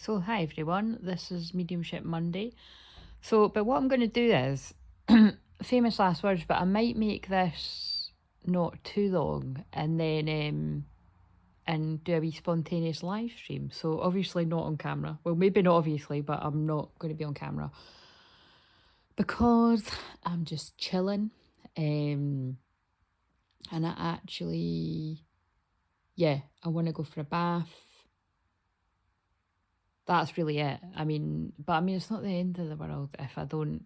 So hi everyone, this is Mediumship Monday. But what I'm going to do is, famous last words, but I might make this not too long and then and do a wee spontaneous live stream. So obviously not on camera. Well, maybe not obviously, but I'm not going to be on camera because I'm just chilling. And I actually, I want to go for a bath. That's really it. But it's not the end of the world if I don't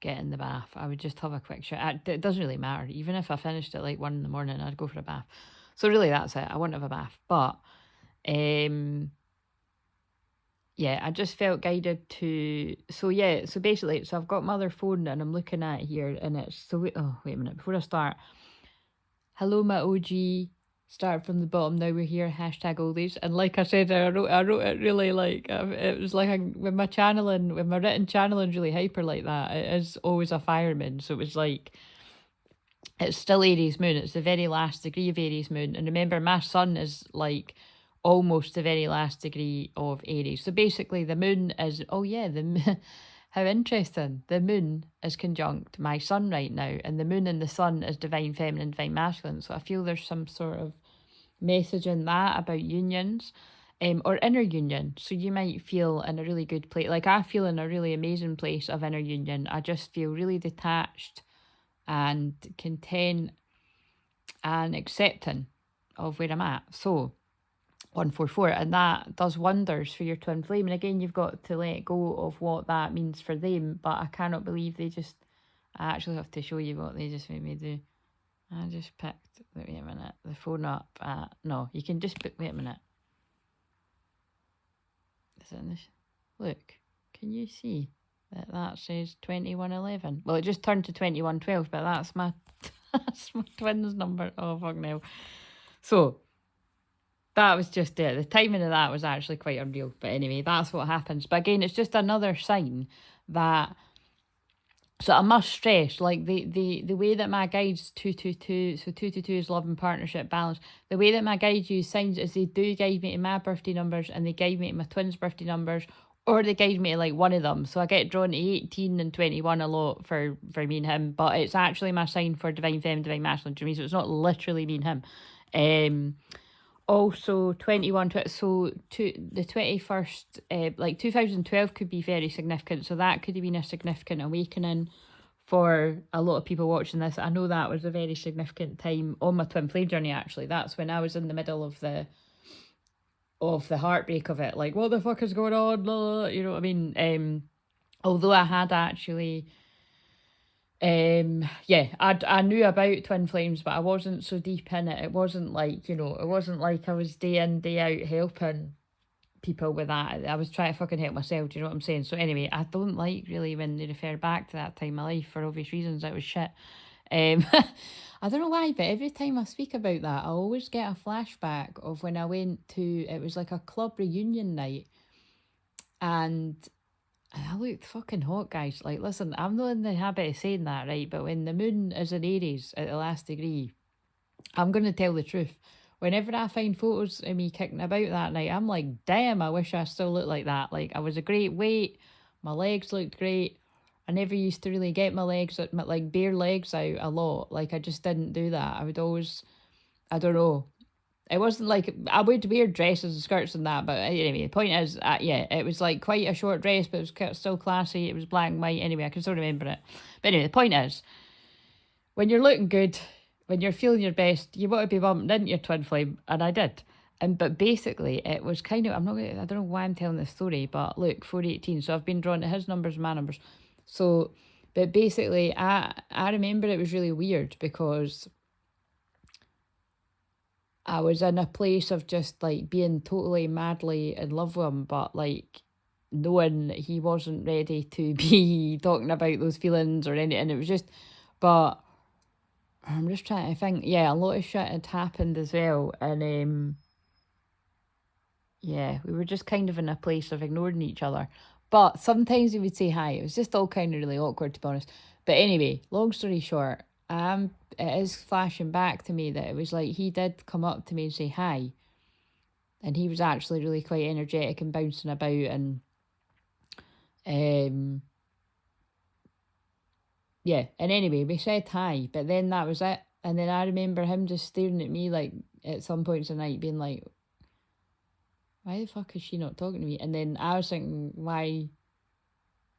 get in the bath. I would just have a quick shower. It doesn't really matter. Even if I finished at like 1 in the morning, I'd go for a bath. So really that's it. I want to have a bath. But I just felt guided to, so basically, I've got my other phone and I'm looking at it here and it's, wait a minute, before I start, hello my OG, start from the bottom, now we're here, hashtag oldies. And like I said, I wrote it really like, it was like, when my written channeling's really hyper like that, it is always a fireman, so it was like, it's still Aries moon, it's the very last degree of Aries moon, and remember my sun is like almost the very last degree of Aries, so basically the moon is, how interesting, the moon is conjunct my sun right now, and the moon and the sun is divine feminine, divine masculine, so I feel there's some sort of message in that about unions, or inner union. So you might feel in a really good place, like I feel in a really amazing place of inner union. I just feel really detached and content and accepting of where I'm at. So 144, and that does wonders for your twin flame. And again, you've got to let go of what that means for them, but I cannot believe I actually have to show you what they just made me do. I just picked, wait a minute, the phone up. No, you can just wait a minute. Is it in this? Look, can you see that says 2111? Well, it just turned to 2112, but that's my twins number. Oh, fuck no. So, that was just it. The timing of that was actually quite unreal. But anyway, that's what happens. But again, it's just another sign that, so I must stress, like the way that my guides 222, so 222 is love and partnership balance. The way that my guides use signs is they do guide me to my birthday numbers and they guide me to my twins' birthday numbers, or they guide me to like one of them. So I get drawn to 18 and 21 a lot for me and him, but it's actually my sign for divine feminine, divine masculine to me. So it's not literally me and him. Also 21, so the 21st, like 2012 could be very significant, so that could have been a significant awakening for a lot of people watching this. I know that was a very significant time on my twin flame journey. Actually, that's when I was in the middle of the heartbreak of it, like what the fuck is going on, you know what I mean. Although I had actually, I knew about twin flames, but I wasn't so deep in it. It wasn't like, it wasn't like I was day in, day out helping people with that. I was trying to fucking help myself, do you know what I'm saying? So anyway, I don't like really when they refer back to that time in my life for obvious reasons. It was shit. I don't know why, but every time I speak about that, I always get a flashback of when I went to, it was like a club reunion night, and I looked fucking hot, guys. Like, listen, I'm not in the habit of saying that, right? But when the moon is in Aries at the last degree, I'm going to tell the truth. Whenever I find photos of me kicking about that night, I'm like, damn, I wish I still looked like that. Like, I was a great weight. My legs looked great. I never used to really get my legs, like bare legs out a lot. Like, I just didn't do that. I would always, I don't know. It wasn't like, I would wear dresses and skirts and that, but anyway, the point is, it was like quite a short dress, but it was still classy. It was black and white. Anyway, I can still remember it. But anyway, the point is, when you're looking good, when you're feeling your best, you want to be bumping into your twin flame, and I did. But basically, it was kind of, I don't know why I'm telling this story, but look, 418. So I've been drawn to his numbers, my numbers. So, but basically, I remember it was really weird because I was in a place of just like being totally madly in love with him, but like knowing he wasn't ready to be talking about those feelings or anything. It was just, but I'm just trying to think. Yeah, a lot of shit had happened as well, and we were just kind of in a place of ignoring each other. But sometimes we would say hi. It was just all kind of really awkward, to be honest. But anyway, long story short, it is flashing back to me that it was like he did come up to me and say hi. And he was actually really quite energetic and bouncing about, and yeah. And anyway, we said hi, but then that was it. And then I remember him just staring at me, like, at some points of the night, being like, why the fuck is she not talking to me? And then I was thinking, why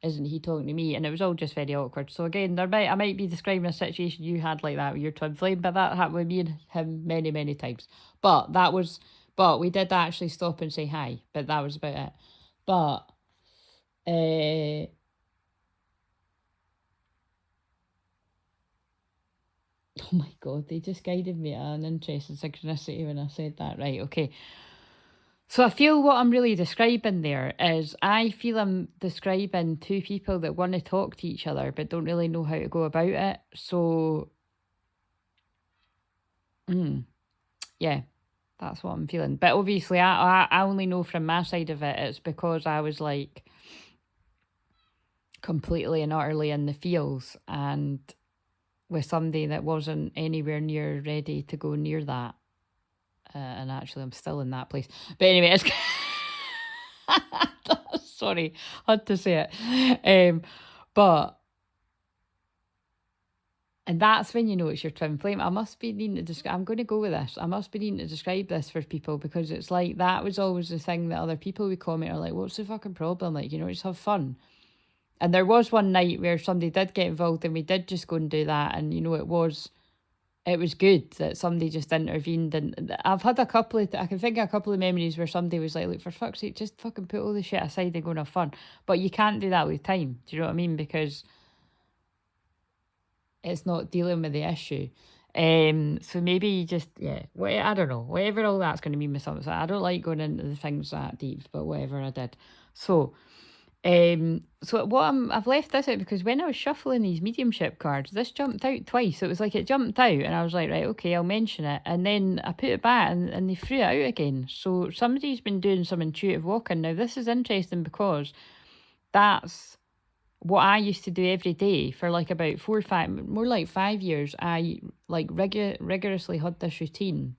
isn't he talking to me? And it was all just very awkward. So again, I might be describing a situation you had like that with your twin flame, but that happened with me and him many, many times. But we did actually stop and say hi, but that was about it. But oh my God, they just guided me at an interesting synchronicity when I said that. Right, okay. So I feel what I'm really describing there is I feel I'm describing two people that want to talk to each other but don't really know how to go about it. So, yeah, that's what I'm feeling. But obviously, I only know from my side of it, it's because I was like completely and utterly in the feels and with somebody that wasn't anywhere near ready to go near that. And actually, I'm still in that place. But anyway, it's sorry, had to say it. But and that's when you know it's your twin flame. I must be needing to describe. I'm going to go with this. I must be needing to describe this for people because it's like that was always the thing that other people would comment are like, "What's the fucking problem?" Like, you know, just have fun. And there was one night where somebody did get involved, and we did just go and do that, and you know, it was good that somebody just intervened. And I've had a couple of, I can think of a couple of memories where somebody was like, look, for fuck's sake, just fucking put all the shit aside and go and have fun. But you can't do that with time. Do you know what I mean? Because it's not dealing with the issue. So maybe just, yeah, I don't know, whatever all that's going to mean with something. I don't like going into the things that deep, but whatever I did. So I've left this out because when I was shuffling these mediumship cards, this jumped out twice. It was like it jumped out and I was like, right, okay, I'll mention it. And then I put it back and they threw it out again. So somebody's been doing some intuitive walking. Now this is interesting because that's what I used to do every day for like about 4 or 5, more like 5 years. I like rigorously had this routine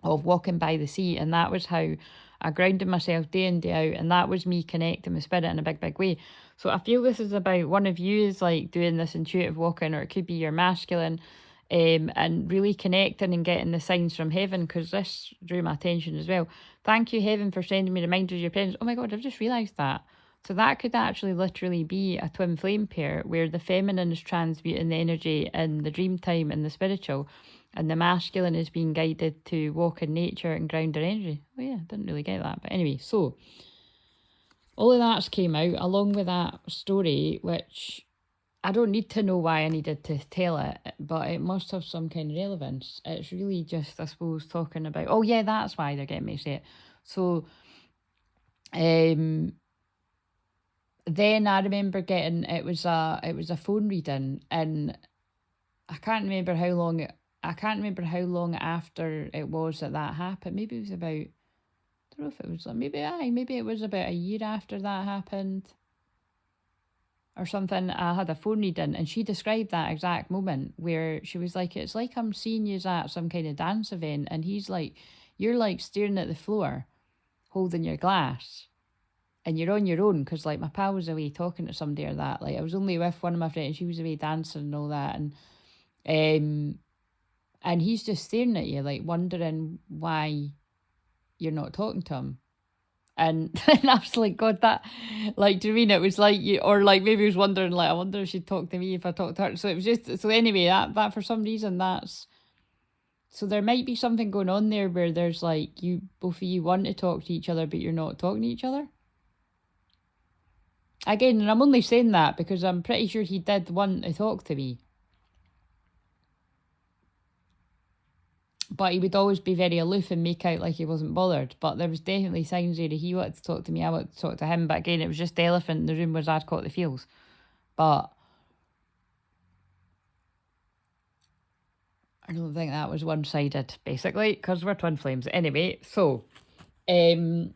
of walking by the sea, and that was how I grounded myself day in, day out, and that was me connecting with spirit in a big, big way. So I feel this is about one of you is like doing this intuitive walking, or it could be your masculine, and really connecting and getting the signs from heaven, because this drew my attention as well. Thank you, heaven, for sending me reminders of your presence. Oh my God, I've just realised that. So that could actually literally be a twin flame pair where the feminine is transmuting the energy in the dream time and the spiritual, and the masculine is being guided to walk in nature and ground their energy. Oh yeah, didn't really get that. But anyway, so all of that's came out along with that story, which I don't need to know why I needed to tell it, but it must have some kind of relevance. It's really just, I suppose, talking about, oh yeah, that's why they're getting me to say it. So, then I remember getting, it was a phone reading, and I can't remember how long after it was that happened. Maybe it was about, I don't know if it was, maybe it was about a year after that happened or something. I had a phone reading and she described that exact moment where she was like, it's like I'm seeing you at some kind of dance event, and he's like, you're like staring at the floor holding your glass, and you're on your own because like my pal was away talking to somebody or that. Like I was only with one of my friends and she was away dancing and all that, and he's just staring at you like wondering why you're not talking to him. And I was like, God, that, like, do you mean it was like you, or like maybe he was wondering, like, I wonder if she'd talk to me if I talked to her. So it was just, so anyway, that for some reason, so there might be something going on there where there's like, both of you want to talk to each other, but you're not talking to each other. Again, and I'm only saying that because I'm pretty sure he did want to talk to me. But he would always be very aloof and make out like he wasn't bothered. But there was definitely signs there that he wanted to talk to me, I wanted to talk to him. But again, it was just the elephant in the room was I'd caught the feels. But I don't think that was one-sided, basically, because we're twin flames. Anyway, so it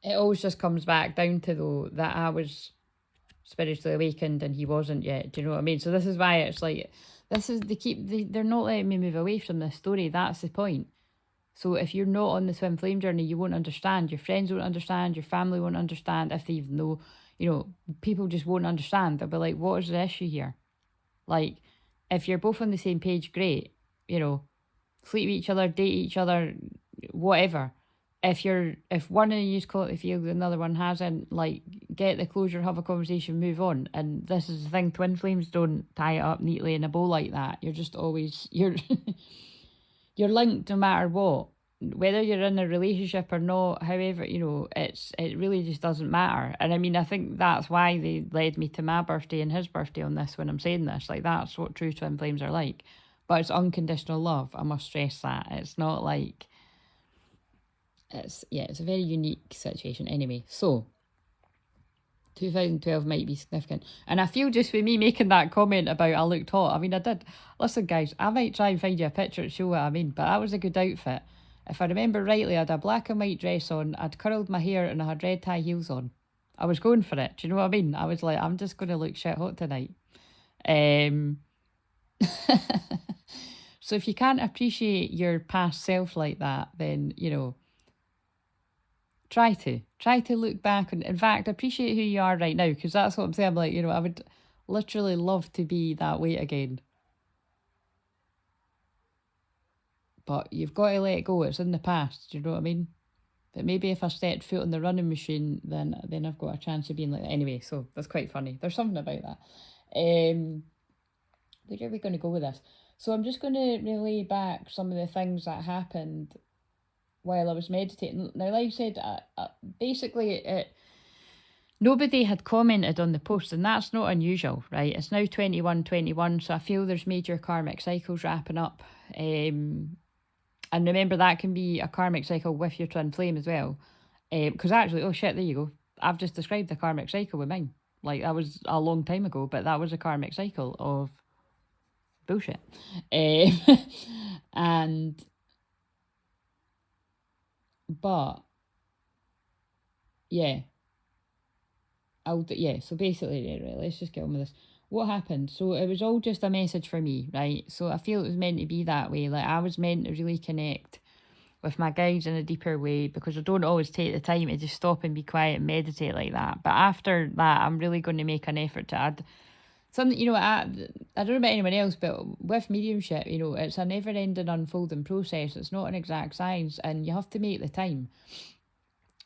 always just comes back down to, though, that I was spiritually awakened and he wasn't yet. Do you know what I mean? So this is why it's like, they're not letting me move away from this story. That's the point. So if you're not on the twin flame journey, you won't understand. Your friends won't understand. Your family won't understand. If they even know, you know, people just won't understand. They'll be like, what is the issue here? Like, if you're both on the same page, great. You know, sleep with each other, date each other, whatever. If one of you caught the field, the other one hasn't, like, get the closure, have a conversation, move on. And this is the thing, twin flames don't tie it up neatly in a bow like that. You're just always you're you're linked no matter what. Whether you're in a relationship or not, however, you know, it really just doesn't matter. And I mean, I think that's why they led me to my birthday and his birthday on this when I'm saying this. Like, that's what true twin flames are like. But it's unconditional love. I must stress that. It's not like it's a very unique situation. Anyway, so 2012 might be significant. And I feel just with me making that comment about I looked hot, I mean, I did. Listen, guys, I might try and find you a picture to show what I mean, but that was a good outfit. If I remember rightly, I had a black and white dress on, I'd curled my hair, and I had red high heels on. I was going for it. Do you know what I mean? I was like, I'm just going to look shit hot tonight. So if you can't appreciate your past self like that, then, you know, try to look back and, in fact, appreciate who you are right now, because that's what I'm saying. I'm like, you know, I would literally love to be that way again. But you've got to let it go. It's in the past. Do you know what I mean? But maybe if I stepped foot on the running machine, then I've got a chance of being like that. Anyway, so that's quite funny. There's something about that. Where are we going to go with this? So I'm just going to relay back some of the things that happened while I was meditating. Now, like I said, basically, nobody had commented on the post, and that's not unusual, right? It's now 21:21, so I feel there's major karmic cycles wrapping up. And remember, that can be a karmic cycle with your twin flame as well. Because actually, oh shit, there you go. I've just described the karmic cycle with mine. Like, that was a long time ago, but that was a karmic cycle of bullshit. But yeah, so basically, right, let's just get on with this. What happened? So it was all just a message for me, right? So I feel it was meant to be that way. Like, I was meant to really connect with my guides in a deeper way, because I don't always take the time to just stop and be quiet and meditate like that. But after that, I'm really going to make an effort to add something, you know. I don't know about anyone else, but with mediumship, you know, it's a never-ending unfolding process. It's not an exact science, and you have to make the time.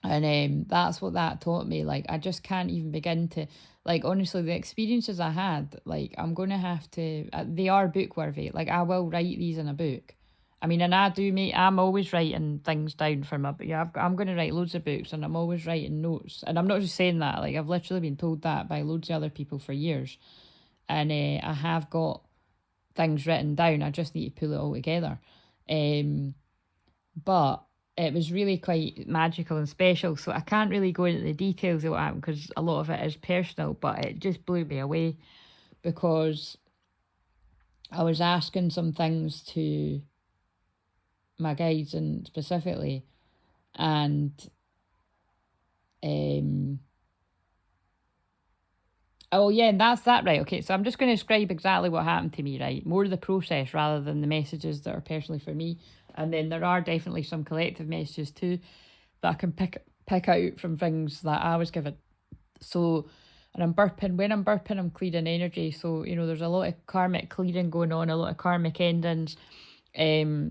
And that's what that taught me. Like, I just can't even begin to, like, honestly, the experiences I had, like, I'm going to have to, they are book worthy. Like, I will write these in a book. I mean, and I'm always writing things down for my, I'm going to write loads of books, and I'm always writing notes. And I'm not just saying that, like, I've literally been told that by loads of other people for years. And I have got things written down. I just need to pull it all together. But it was really quite magical and special, so I can't really go into the details of what happened, because a lot of it is personal, but it just blew me away, because I was asking some things to my guides, and specifically, and oh yeah, and that's that, right? Okay, so I'm just going to describe exactly what happened to me, right? More of the process rather than the messages that are personally for me. And then there are definitely some collective messages too that I can pick out from things that I was given. So, and I'm burping. When I'm burping, I'm clearing energy. So, you know, there's a lot of karmic clearing going on, a lot of karmic endings. I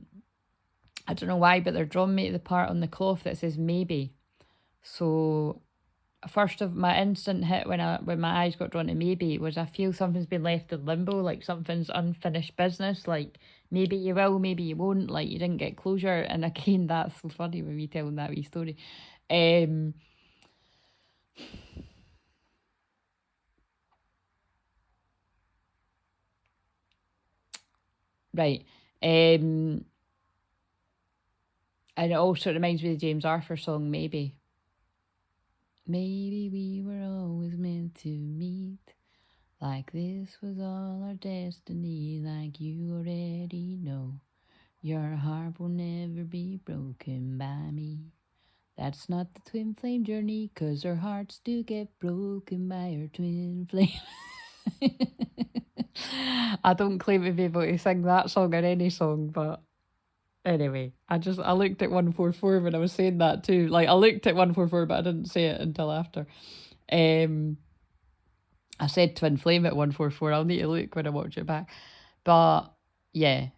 don't know why, but they're drawing me to the part on the cloth that says maybe. So, first of my instant hit when my eyes got drawn to maybe was, I feel something's been left in limbo, like something's unfinished business, like maybe you will, maybe you won't, like you didn't get closure. And again, that's so funny with me telling that wee story. Right. And it also reminds me of the James Arthur song, Maybe. Maybe we were always meant to meet, like this was all our destiny, like you already know. Your heart will never be broken by me. That's not the twin flame journey, 'cause our hearts do get broken by our twin flame. I don't claim to be able to sing that song or any song, but Anyway, I looked at 144 when I was saying that too. Like, I looked at 144, but I didn't say it until after. I said Twinflame at 144. I'll need to look when I watch it back. But yeah.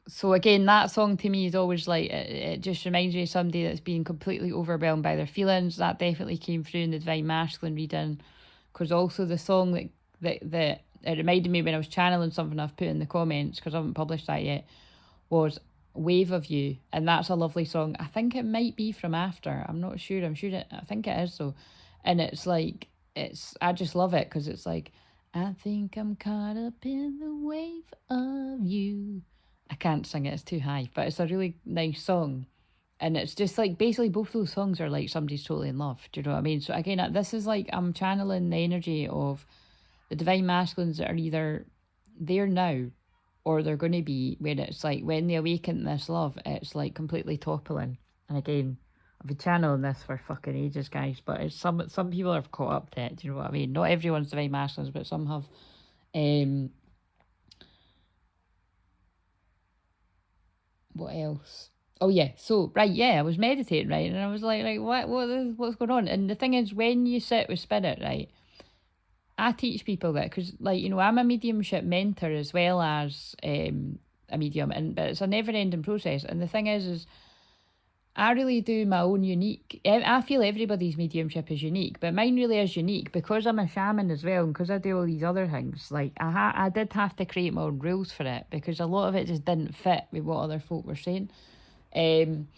So again, that song to me is always like, it just reminds me of somebody that's been completely overwhelmed by their feelings. That definitely came through in the Divine Masculine reading. Because also the song that it reminded me when I was channeling something I've put in the comments, because I haven't published that yet, was Wave of You. And that's a lovely song. I think it might be from After. I'm not sure. I think it is though. And it's like, I just love it because it's like, I think I'm caught up in the wave of you. I can't sing it, it's too high, but it's a really nice song. And it's just like, basically both those songs are like somebody's totally in love. Do you know what I mean? So again, this is like, I'm channeling the energy of the Divine Masculines that are either there now or they're going to be, when it's like, when they awaken this love, it's like completely toppling. And again, I've been channeling this for fucking ages, guys, but it's some people have caught up to it. Do you know what I mean? Not everyone's Divine Masculines, but some have. What else? Oh yeah, so right, yeah, I was meditating, right, and I was like, what's going on? And the thing is, when you sit with spirit, right, I teach people that because, like, you know, I'm a mediumship mentor as well as a medium, but it's a never-ending process. And the thing is I really do my own unique. I feel everybody's mediumship is unique, but mine really is unique because I'm a shaman as well, and because I do all these other things. Like I did have to create my own rules for it because a lot of it just didn't fit with what other folk were saying. And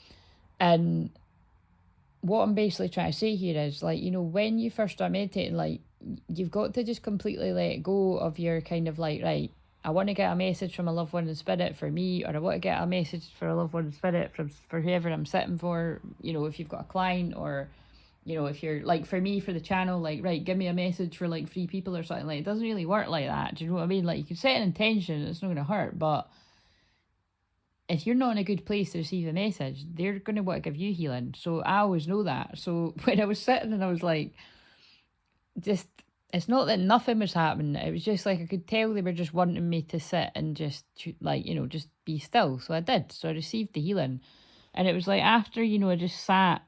what I'm basically trying to say here is, like, you know, when you first start meditating, like, you've got to just completely let go of your kind of like, right, I want to get a message from a loved one in spirit for me, or I want to get a message for a loved one in spirit for whoever I'm sitting for, you know, if you've got a client, or, you know, if you're like, for me, for the channel, like, right, give me a message for like 3 people or something. Like, it doesn't really work like that. Do you know what I mean? Like, you can set an intention, it's not going to hurt, but if you're not in a good place to receive a message, they're going to want to give you healing. So I always know that. So when I was sitting and I was like, just, it's not that nothing was happening. It was just like, I could tell they were just wanting me to sit and just, like, you know, just be still. So I did. So I received the healing. And it was like, after, you know, I just sat,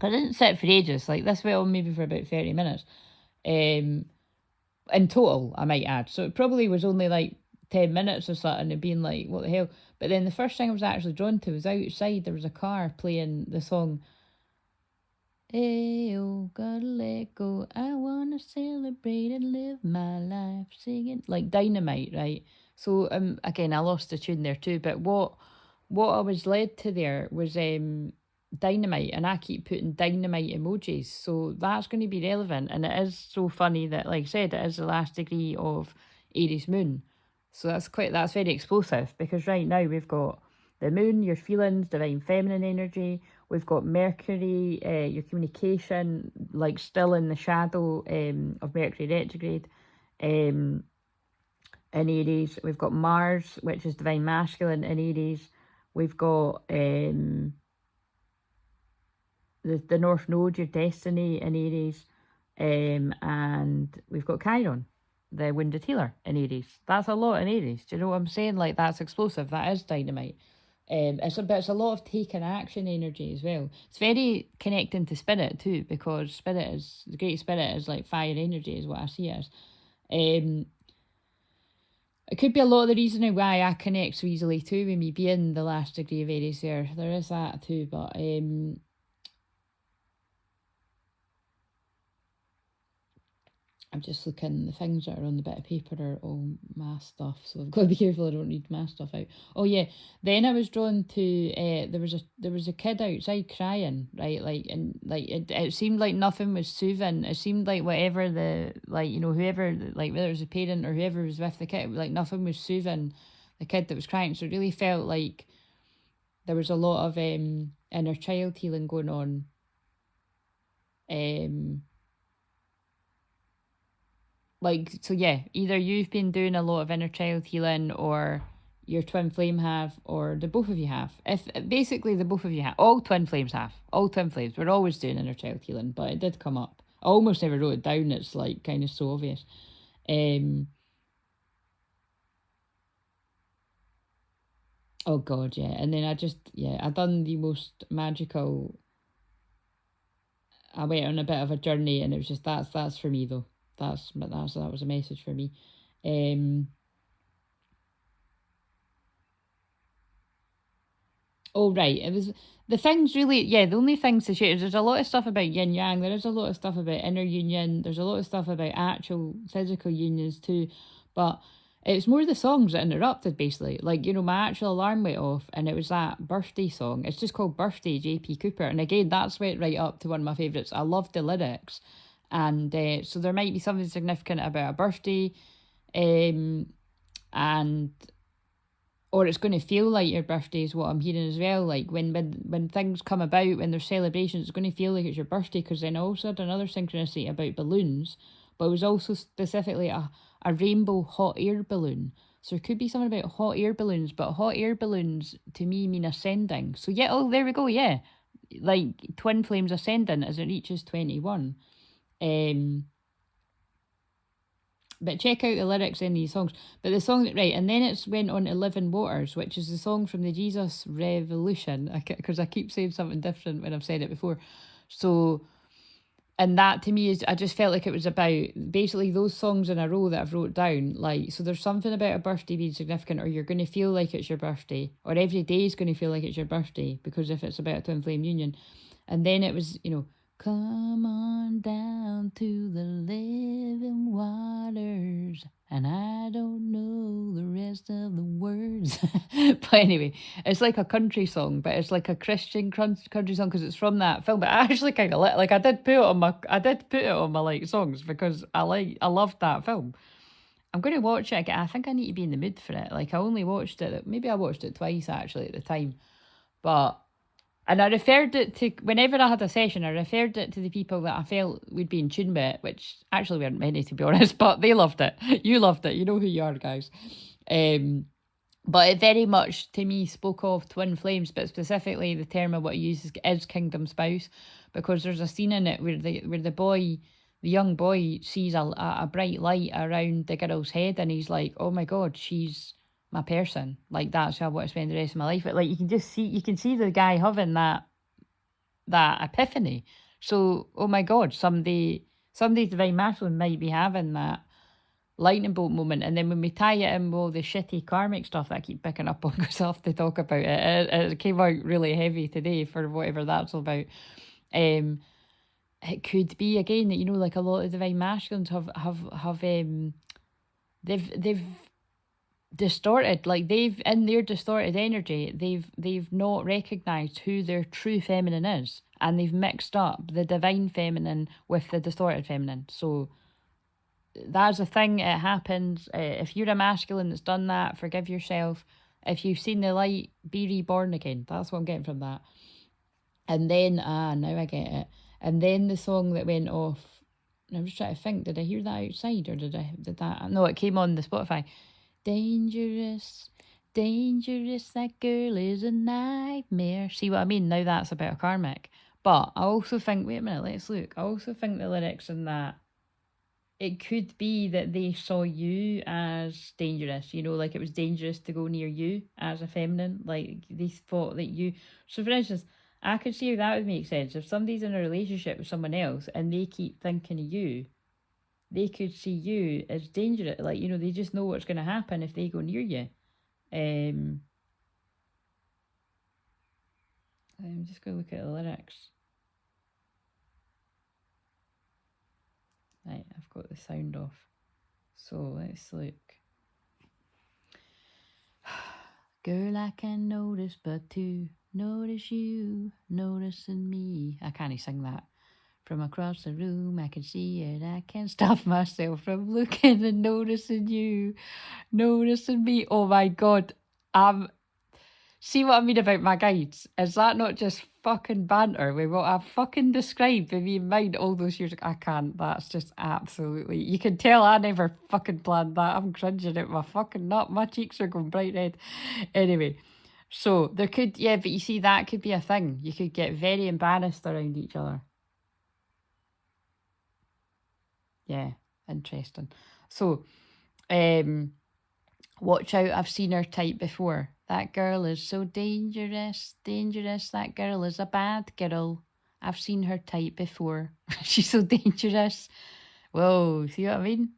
I didn't sit for ages. Like, this went on maybe for about 30 minutes. In total, I might add. So it probably was only like 10 minutes or something, and being like, what the hell? But then the first thing I was actually drawn to was outside, there was a car playing the song, hey, oh, gotta let go, I wanna celebrate and live my life singing, like Dynamite, right? So again, I lost the tune there too, but what I was led to there was Dynamite, and I keep putting dynamite emojis, so that's going to be relevant. And it is so funny that, like I said, it is the last degree of Aries moon, so that's very explosive, because right now we've got the moon, your feelings, divine feminine energy. We've got Mercury, your communication, like still in the shadow of Mercury retrograde in Aries. We've got Mars, which is divine masculine in Aries. We've got the North Node, your destiny in Aries. And we've got Chiron, the wounded healer in Aries. That's a lot in Aries. Do you know what I'm saying? Like, that's explosive. That is dynamite. It's a lot of taking action energy as well. It's very connecting to spirit too, because the great spirit is like fire energy, is what I see it as. It could be a lot of the reason why I connect so easily too, with me being the last degree of Aries there. There is that too, but I'm just looking, the things that are on the bit of paper are all my stuff, so I've got to be careful I don't read my stuff out. Oh yeah, then I was drawn to, there was a kid outside crying, right, like, and like, it seemed like nothing was soothing. It seemed like whatever the, like, you know, whoever, like, whether it was a parent or whoever was with the kid, like, nothing was soothing the kid that was crying. So it really felt like there was a lot of inner child healing going on. Like, so yeah, either you've been doing a lot of inner child healing, or your twin flame have, or the both of you have. If basically the both of you have, all twin flames have, all twin flames. We're always doing inner child healing, but it did come up. I almost never wrote it down. It's like kind of so obvious. Oh God, yeah. And then I done the most magical. I went on a bit of a journey, and it was just that's for me though. That was a message for me. Oh right, it was the things really. Yeah, the only things to share is there's a lot of stuff about yin yang. There is a lot of stuff about inner union. There's a lot of stuff about actual physical unions too, but it's more the songs that interrupted basically. Like my actual alarm went off, and it was that birthday song. It's just called Birthday, J.P. Cooper, and again that's went right up to one of my favourites. I love the lyrics, and so there might be something significant about a birthday, and or it's going to feel like your birthday is what I'm hearing as well. Like when things come about, when there's celebrations, it's going to feel like it's your birthday. Because then I also had another synchronicity about balloons, but it was also specifically a rainbow hot air balloon. So there could be something about hot air balloons, but hot air balloons to me mean ascending. So yeah, oh there we go, yeah. Like twin flames ascending as it reaches 21. But check out the lyrics in these songs. But the song, right, and then it's went on to Living Waters, which is the song from the Jesus Revolution, because I keep saying something different when I've said it before. So, and that to me is, I just felt like it was about basically those songs in a row that I've wrote down. Like, so there's something about a birthday being significant, or you're going to feel like it's your birthday, or every day is going to feel like it's your birthday, because if it's about a twin flame union. And then it was, come on down to the living waters, and I don't know the rest of the words. But anyway, it's like a country song, but it's like a Christian country song because it's from that film. But I actually kind of like I did put it on my like songs because I loved that film. I'm going to watch it again. I think I need to be in the mood for it. Like I only watched it, maybe I watched it twice actually at the time, but. And I referred it to, whenever I had a session, I referred it to the people that I felt would be in tune with it, which actually weren't many, to be honest, but they loved it. You loved it. You know who you are, guys. But it very much, to me, spoke of twin flames, but specifically the term of what I use is kingdom spouse, because there's a scene in it where the young boy sees a bright light around the girl's head, and he's like, oh my God, she's my person. Like that's how I want to spend the rest of my life. But like you can see the guy having that epiphany. So oh my God, somebody divine masculine might be having that lightning bolt moment. And then when we tie it in with all the shitty karmic stuff that I keep picking up on because I have to talk about it came out really heavy today for whatever that's all about. It could be again that like a lot of divine masculines have they've distorted, like they've in their distorted energy they've not recognized who their true feminine is, and they've mixed up the divine feminine with the distorted feminine. So that's a thing, it happens. If you're a masculine that's done that, forgive yourself. If you've seen the light, be reborn again. That's what I'm getting from that. And then now I get it. And then the song that went off, I was trying to think, did I hear that outside, or did that no, it came on the Spotify. Dangerous, dangerous, that girl is a nightmare. See what I mean? Now that's about a karmic. But I also think, wait a minute, let's look. I also think the lyrics in that, it could be that they saw you as dangerous, like it was dangerous to go near you as a feminine. Like they thought that you. So for instance, I could see how that would make sense. If somebody's in a relationship with someone else and they keep thinking of you, they could see you as dangerous. Like, they just know what's going to happen if they go near you. I'm just going to look at the lyrics. Right, I've got the sound off. So let's look. Girl, I can notice but to notice you, noticing me. I can't sing that. From across the room, I can see it. I can't stop myself from looking and noticing you, noticing me. Oh my God. See what I mean about my guides? Is that not just fucking banter with what I fucking described with me in mind all those years ago? I can't. That's just absolutely... You can tell I never fucking planned that. I'm cringing at my fucking nut. My cheeks are going bright red. Anyway, so there could... Yeah, but you see, that could be a thing. You could get very embarrassed around each other. Yeah, interesting. So, watch out, I've seen her type before. That girl is so dangerous, dangerous. That girl is a bad girl. I've seen her type before. She's so dangerous. Whoa, see what I mean?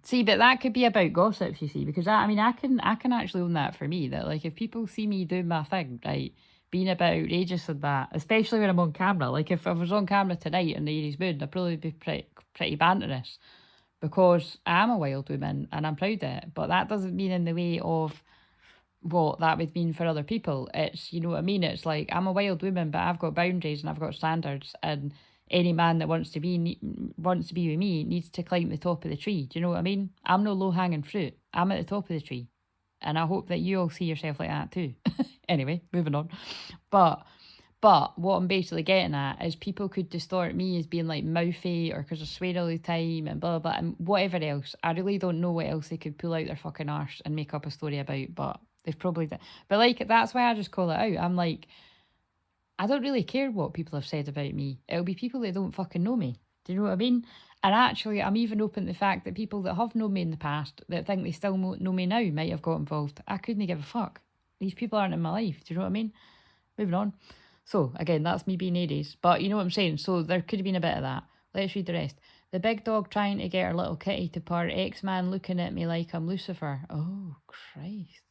See, but that could be about gossips, you see, because I mean, I can actually own that for me. That like, if people see me doing my thing, right, being a bit outrageous with that, especially when I'm on camera. Like, if I was on camera tonight in the Aries moon, I'd probably be pretty banterous, because I am a wild woman and I'm proud of it. But that doesn't mean in the way of what that would mean for other people. It's, you know what I mean? It's like, I'm a wild woman, but I've got boundaries and I've got standards, and any man that wants to be with me needs to climb the top of the tree. Do you know what I mean? I'm no low hanging fruit. I'm at the top of the tree, and I hope that you all see yourself like that too. Anyway, moving on. But what I'm basically getting at is, people could distort me as being like mouthy, or because I swear all the time and blah, blah, blah, and whatever else. I really don't know what else they could pull out their fucking arse and make up a story about, but they've probably done. But like, that's why I just call it out. I'm like, I don't really care what people have said about me. It'll be people that don't fucking know me. Do you know what I mean? And actually, I'm even open to the fact that people that have known me in the past, that think they still know me now, might have got involved. I couldn't give a fuck. These people aren't in my life. Do you know what I mean? Moving on. So, again, that's me being Aries. But you know what I'm saying? So, there could have been a bit of that. Let's read the rest. The big dog trying to get her little kitty to purr. Ex-man looking at me like I'm Lucifer. Oh, Christ.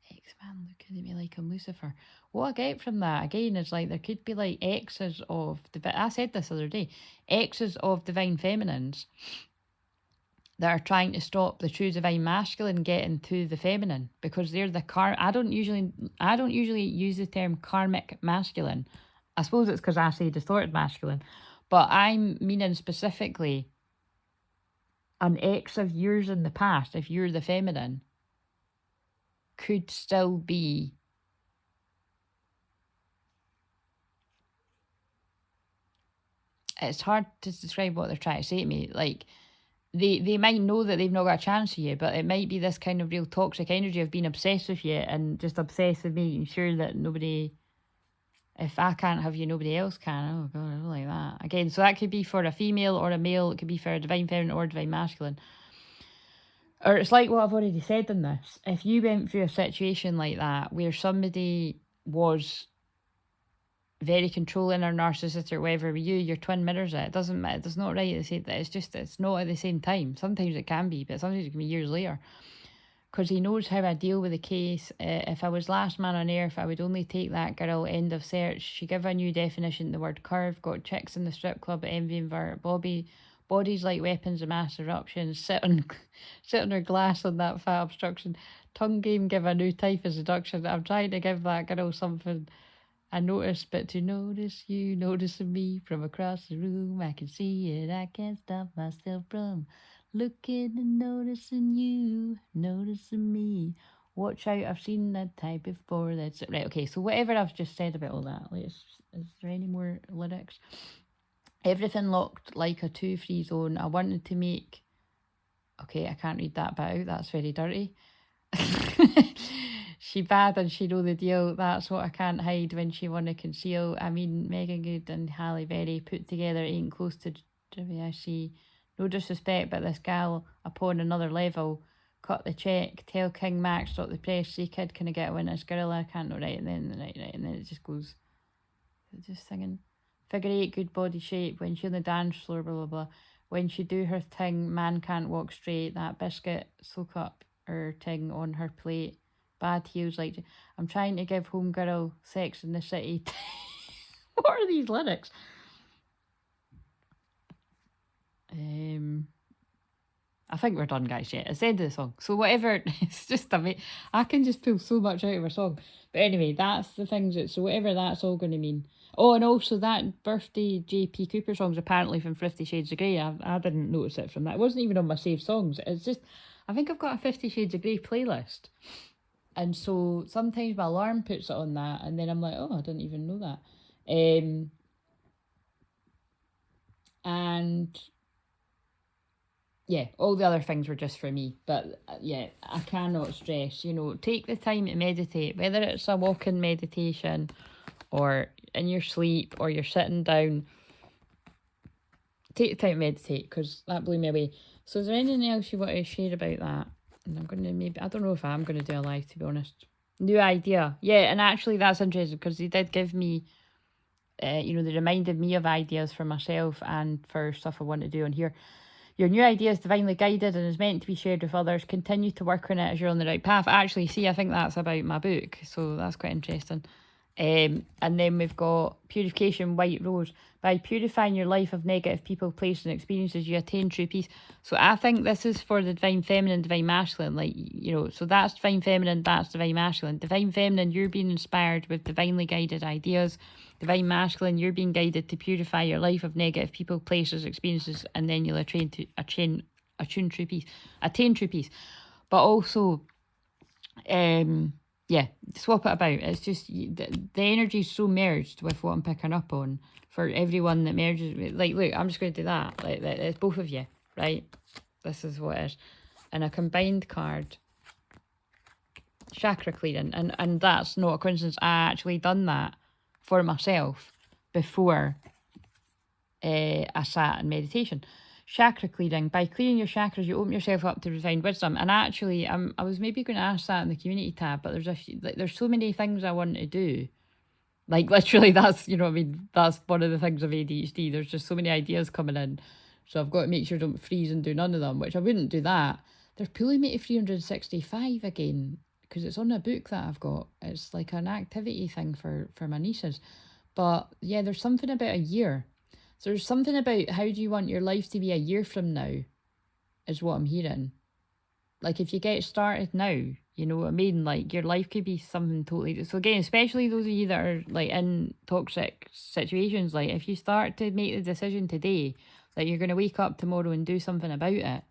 Ex-man looking at me like I'm Lucifer. What I get from that, again, is like, there could be like exes of... I said this the other day. Exes of divine feminines that are trying to stop the true divine masculine getting to the feminine, because they're the I don't usually use the term karmic masculine. I suppose it's because I say distorted masculine, but I'm meaning specifically an ex of yours in the past, if you're the feminine, could still be it's hard to describe what they're trying to say to me. Like, they might know that they've not got a chance for you, but it might be this kind of real toxic energy of being obsessed with you, and just obsessed with making sure that nobody, if I can't have you, nobody else can. Oh God, I don't like that. Again, so that could be for a female or a male. It could be for a divine feminine or a divine masculine. Or it's like what I've already said in this. If you went through a situation like that where somebody was very controlling or narcissistic or whatever with you, your twin mirrors it. It doesn't matter. It's not right to say that. It's just, it's not at the same time. Sometimes it can be, but sometimes it can be years later. Because he knows how I deal with the case. If I was last man on earth, I would only take that girl. End of search. She gave a new definition. The word curve. Got chicks in the strip club envying her. Bodies like weapons of mass eruption. Sit on her glass on that fat obstruction. Tongue game. Give a new type of seduction. I'm trying to give that girl something I noticed, but to notice you, noticing me from across the room, I can see it, I can't stop myself from looking and noticing you, noticing me. Watch out, I've seen that type before. That's it. Right, okay, so whatever I've just said about all that, is there any more lyrics? Everything looked like a 2-free zone. I wanted to make... Okay, I can't read that bit out, that's very dirty. She bad and she know the deal. That's what I can't hide when she wanna conceal. I mean, Megan Good and Halle Berry put together ain't close to Jimmy. I see. No disrespect, but this gal upon another level. Cut the check. Tell King Max stop the press. See kid, can I get a witness? Gorilla, I can't know right. And then right, and then it just goes. Just singing. Figure 8, good body shape. When she on the dance floor, blah blah blah. When she do her thing, man can't walk straight. That biscuit soak up her ting on her plate. Bad heels like... I'm trying to give homegirl Sex in the City. What are these lyrics? I think we're done, guys. Yeah, it's the end of the song. So whatever, it's just I can just pull so much out of a song. But anyway, that's the things that... So whatever that's all going to mean. Oh, and also that birthday JP Cooper song's apparently from 50 Shades of Grey. I didn't notice it from that. It wasn't even on my saved songs. It's just... I think I've got a 50 Shades of Grey playlist. And so sometimes my alarm puts it on that, and then I'm like, oh, I didn't even know that. And yeah, all the other things were just for me. But yeah, I cannot stress, take the time to meditate, whether it's a walking meditation or in your sleep or you're sitting down. Take the time to meditate, because that blew me away. So is there anything else you want to share about that? And I'm going to maybe, I don't know if I'm going to do a live, to be honest. New idea. Yeah, and actually that's interesting because they did give me, you know, they reminded me of ideas for myself and for stuff I want to do on here. Your new idea is divinely guided and is meant to be shared with others. Continue to work on it as you're on the right path. Actually, see, I think that's about my book, so that's quite interesting. And then we've got purification, white rose. By purifying your life of negative people, places, and experiences, you attain true peace. So I think this is for the divine feminine, divine masculine. Like, you know, so that's divine feminine, that's divine masculine. Divine feminine, you're being inspired with divinely guided ideas. Divine masculine, you're being guided to purify your life of negative people, places, experiences, and then you'll attain true peace. Attain true peace. But also, yeah, swap it about. It's just the energy is so merged with what I'm picking up on for everyone that merges. Like, look, I'm just going to do that. Like, it's both of you, right? This is what it is. And a combined card, chakra clearing. And that's not a coincidence. I actually done that for myself before I sat in meditation. Chakra clearing. By clearing your chakras, you open yourself up to refined wisdom. And actually, I was maybe going to ask that in the community tab, but there's so many things I want to do. Like, literally, that's, you know what I mean, that's one of the things of ADHD. There's just so many ideas coming in. So I've got to make sure I don't freeze and do none of them, which I wouldn't do that. They're pulling me to 365 again, because it's on a book that I've got. It's like an activity thing for my nieces. But yeah, there's something about a year. So there's something about how do you want your life to be a year from now, is what I'm hearing. Like, if you get started now, you know what I mean? Like, your life could be something totally... So again, especially those of you that are, like, in toxic situations, like, if you start to make the decision today that you're going to wake up tomorrow and do something about it,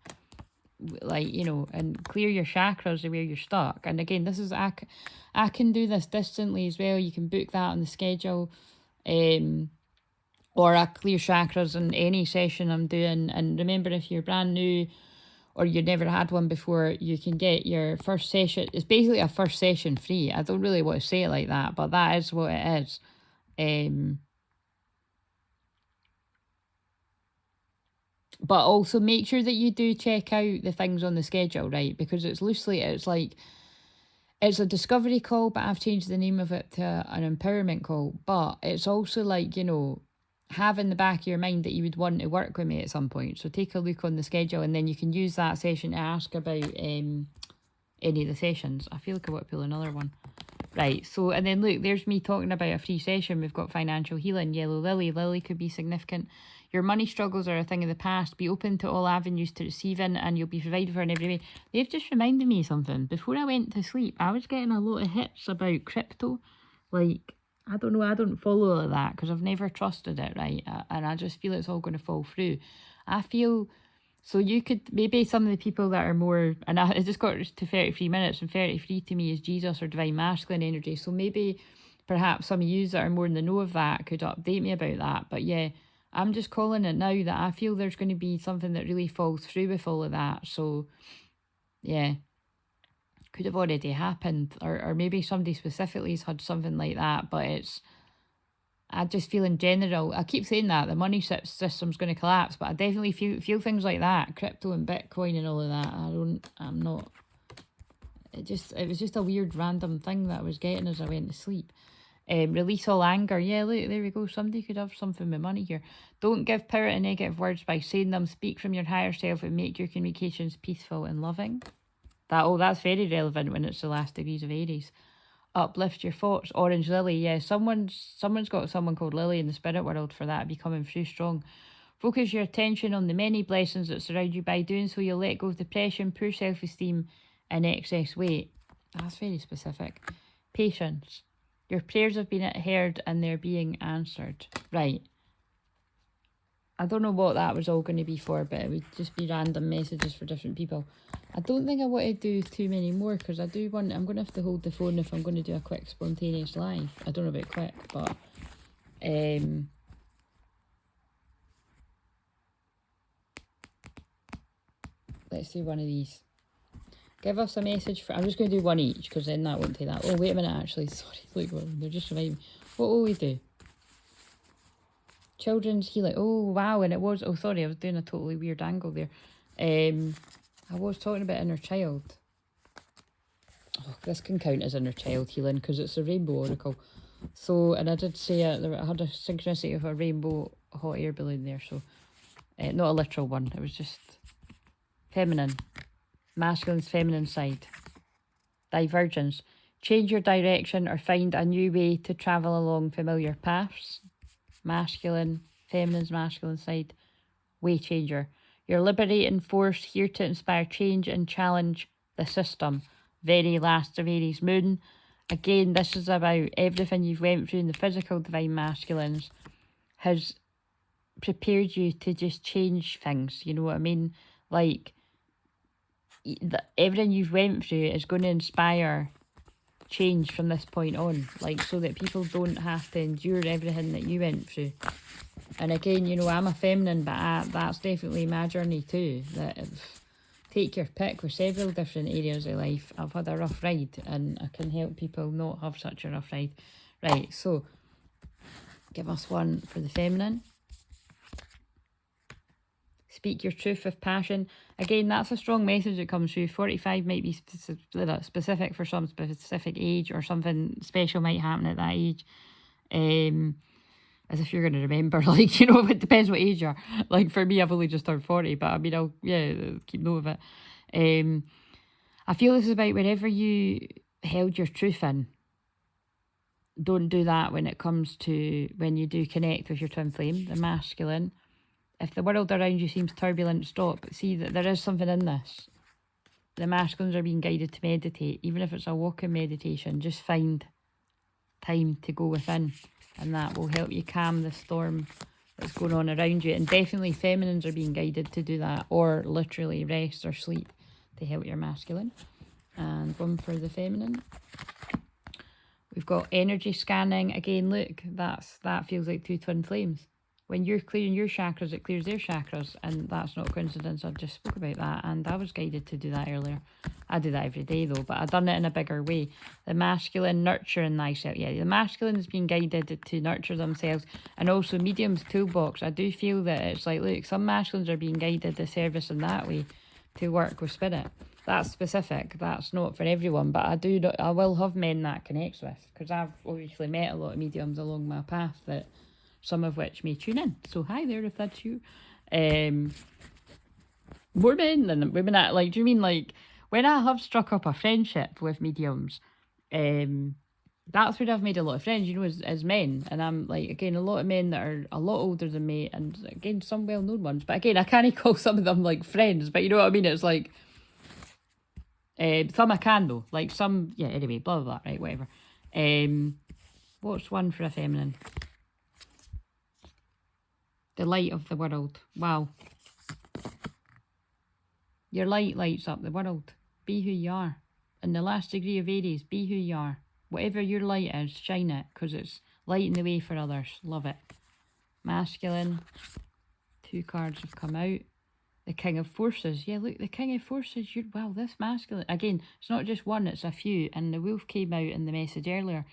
like, you know, and clear your chakras where you're stuck. And again, this is... I can do this distantly as well. You can book that on the schedule. Or I clear chakras in any session I'm doing. And remember, if you're brand new or you've never had one before, you can get your first session. It's basically a first session free. I don't really want to say it like that, but that is what it is. But also make sure that you do check out the things on the schedule, right? Because it's loosely, it's like, it's a discovery call, but I've changed the name of it to an empowerment call. But it's also like, you know, have in the back of your mind that you would want to work with me at some point. So take a look on the schedule, and then you can use that session to ask about any of the sessions. I feel like I want to pull another one. Right, so, and then look, there's me talking about a free session. We've got financial healing, yellow lily. Lily could be significant. Your money struggles are a thing of the past. Be open to all avenues to receiving, and you'll be provided for in every way. They've just reminded me of something. Before I went to sleep, I was getting a lot of hits about crypto. Like, I don't know, I don't follow all of that because I've never trusted it, right? And I just feel it's all going to fall through. I feel, so you could, maybe some of the people that are more, and I just got to 33 minutes, and 33 to me is Jesus or divine masculine energy. So maybe perhaps some of you that are more in the know of that could update me about that. But yeah, I'm just calling it now that I feel there's going to be something that really falls through with all of that. So yeah. Could have already happened, or maybe somebody specifically has had something like that, but it's, I just feel in general, I keep saying that, the money system's going to collapse, but I definitely feel things like that, crypto and Bitcoin and all of that. I'm not, it was just a weird random thing that I was getting as I went to sleep. Release all anger. Yeah, look, there we go. Somebody could have something with money here. Don't give power to negative words by saying them. Speak from your higher self and make your communications peaceful and loving. That's very relevant when it's the last degrees of Aries. Uplift your thoughts. Orange lily. Yeah, someone's got someone called Lily in the spirit world for that. Be coming through strong. Focus your attention on the many blessings that surround you. By doing so, you'll let go of depression, poor self-esteem, and excess weight. That's very specific. Patience. Your prayers have been heard and they're being answered. Right. I don't know what that was all going to be for, but it would just be random messages for different people. I don't think I want to do too many more because I do want... I'm going to have to hold the phone if I'm going to do a quick spontaneous live. I don't know about quick, but... let's do one of these. Give us a message for... I'm just going to do one each because then that won't take that... Oh, wait a minute, actually. Sorry, look, they're just reminding me. What will we do? Children's healing. Oh, wow, and it was... Oh, sorry, I was doing a totally weird angle there. I was talking about inner child. this can count as inner child healing because it's a rainbow oracle. So, and I did say I had a synchronicity of a rainbow hot air balloon there, so not a literal one, it was just feminine, masculine's feminine side. Divergence, change your direction or find a new way to travel along familiar paths. Masculine, feminine's masculine side, way changer. Your liberating force here to inspire change and challenge the system. Very last of Aries moon. Again, this is about everything you've went through in the physical divine masculines has prepared you to just change things. You know what I mean? Like, everything you've went through is going to inspire change from this point on. Like, so that people don't have to endure everything that you went through. And again, you know, I'm a feminine, but that's definitely my journey too. That take your pick with several different areas of life. I've had a rough ride and I can help people not have such a rough ride. Right, so give us one for the feminine. Speak your truth with passion. Again, that's a strong message that comes through. 45 might be specific for some specific age, or something special might happen at that age. As if you're going to remember, like, you know, it depends what age you are. Like, for me, I've only just turned 40, but I mean, I'll, yeah, keep note of it. I feel this is about wherever you held your truth in. Don't do that when it comes to when you do connect with your twin flame, the masculine. If the world around you seems turbulent, stop. See that there is something in this. The masculines are being guided to meditate. Even if it's a walking meditation, just find time to go within. And that will help you calm the storm that's going on around you. And definitely feminines are being guided to do that. Or literally rest or sleep to help your masculine. And one for the feminine. We've got energy scanning. Again, look, that feels like two twin flames. When you're clearing your chakras, it clears their chakras. And that's not a coincidence. I just spoke about that. And I was guided to do that earlier. I do that every day though, but I've done it in a bigger way. The masculine nurturing thyself. Yeah, the masculine is being guided to nurture themselves. And also medium's toolbox. I do feel that it's like, look, some masculines are being guided to service in that way to work with spirit. That's specific. That's not for everyone, but I will have men that connects with, because I've obviously met a lot of mediums along my path, that some of which may tune in. So hi there if that's you. More men than women. Like, do you mean like when I have struck up a friendship with mediums, that's where I've made a lot of friends, you know, as men. And I'm like, again, a lot of men that are a lot older than me, and again, some well-known ones. But again, I can't call some of them like friends, but you know what I mean? It's like, some I can though. Like some, yeah, anyway, blah, blah, blah, right, whatever. What's one for a feminine? The light of the world. Wow. Your light lights up the world. Be who you are. In the last degree of Aries, be who you are. Whatever your light is, shine it, because it's lighting the way for others. Love it. Masculine. 2 cards have come out. The King of Forces. Yeah, look, the King of Forces. Wow, this masculine. Again, it's not just one, it's a few. And the wolf came out in the message earlier.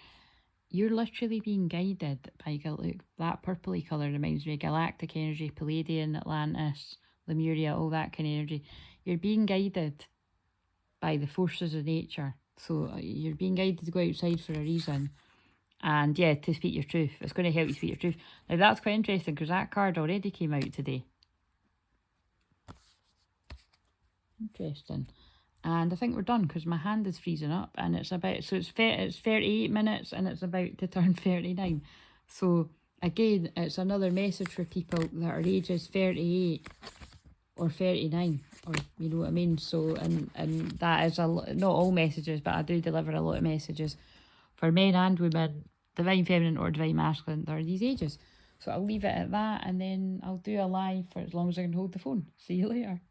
You're literally being guided by, look, that purpley colour reminds me of galactic energy, Palladian, Atlantis, Lemuria, all that kind of energy. You're being guided by the forces of nature. So you're being guided to go outside for a reason. And yeah, to speak your truth. It's going to help you speak your truth. Now that's quite interesting, because that card already came out today. Interesting. And I think we're done, because my hand is freezing up, and it's about, so it's 38 minutes and it's about to turn 39. So again, it's another message for people that are ages 38 or 39, or you know what I mean. So and that is not all messages, but I do deliver a lot of messages for men and women, divine feminine or divine masculine, that are these ages. So I'll leave it at that, and then I'll do a live for as long as I can hold the phone. See you later.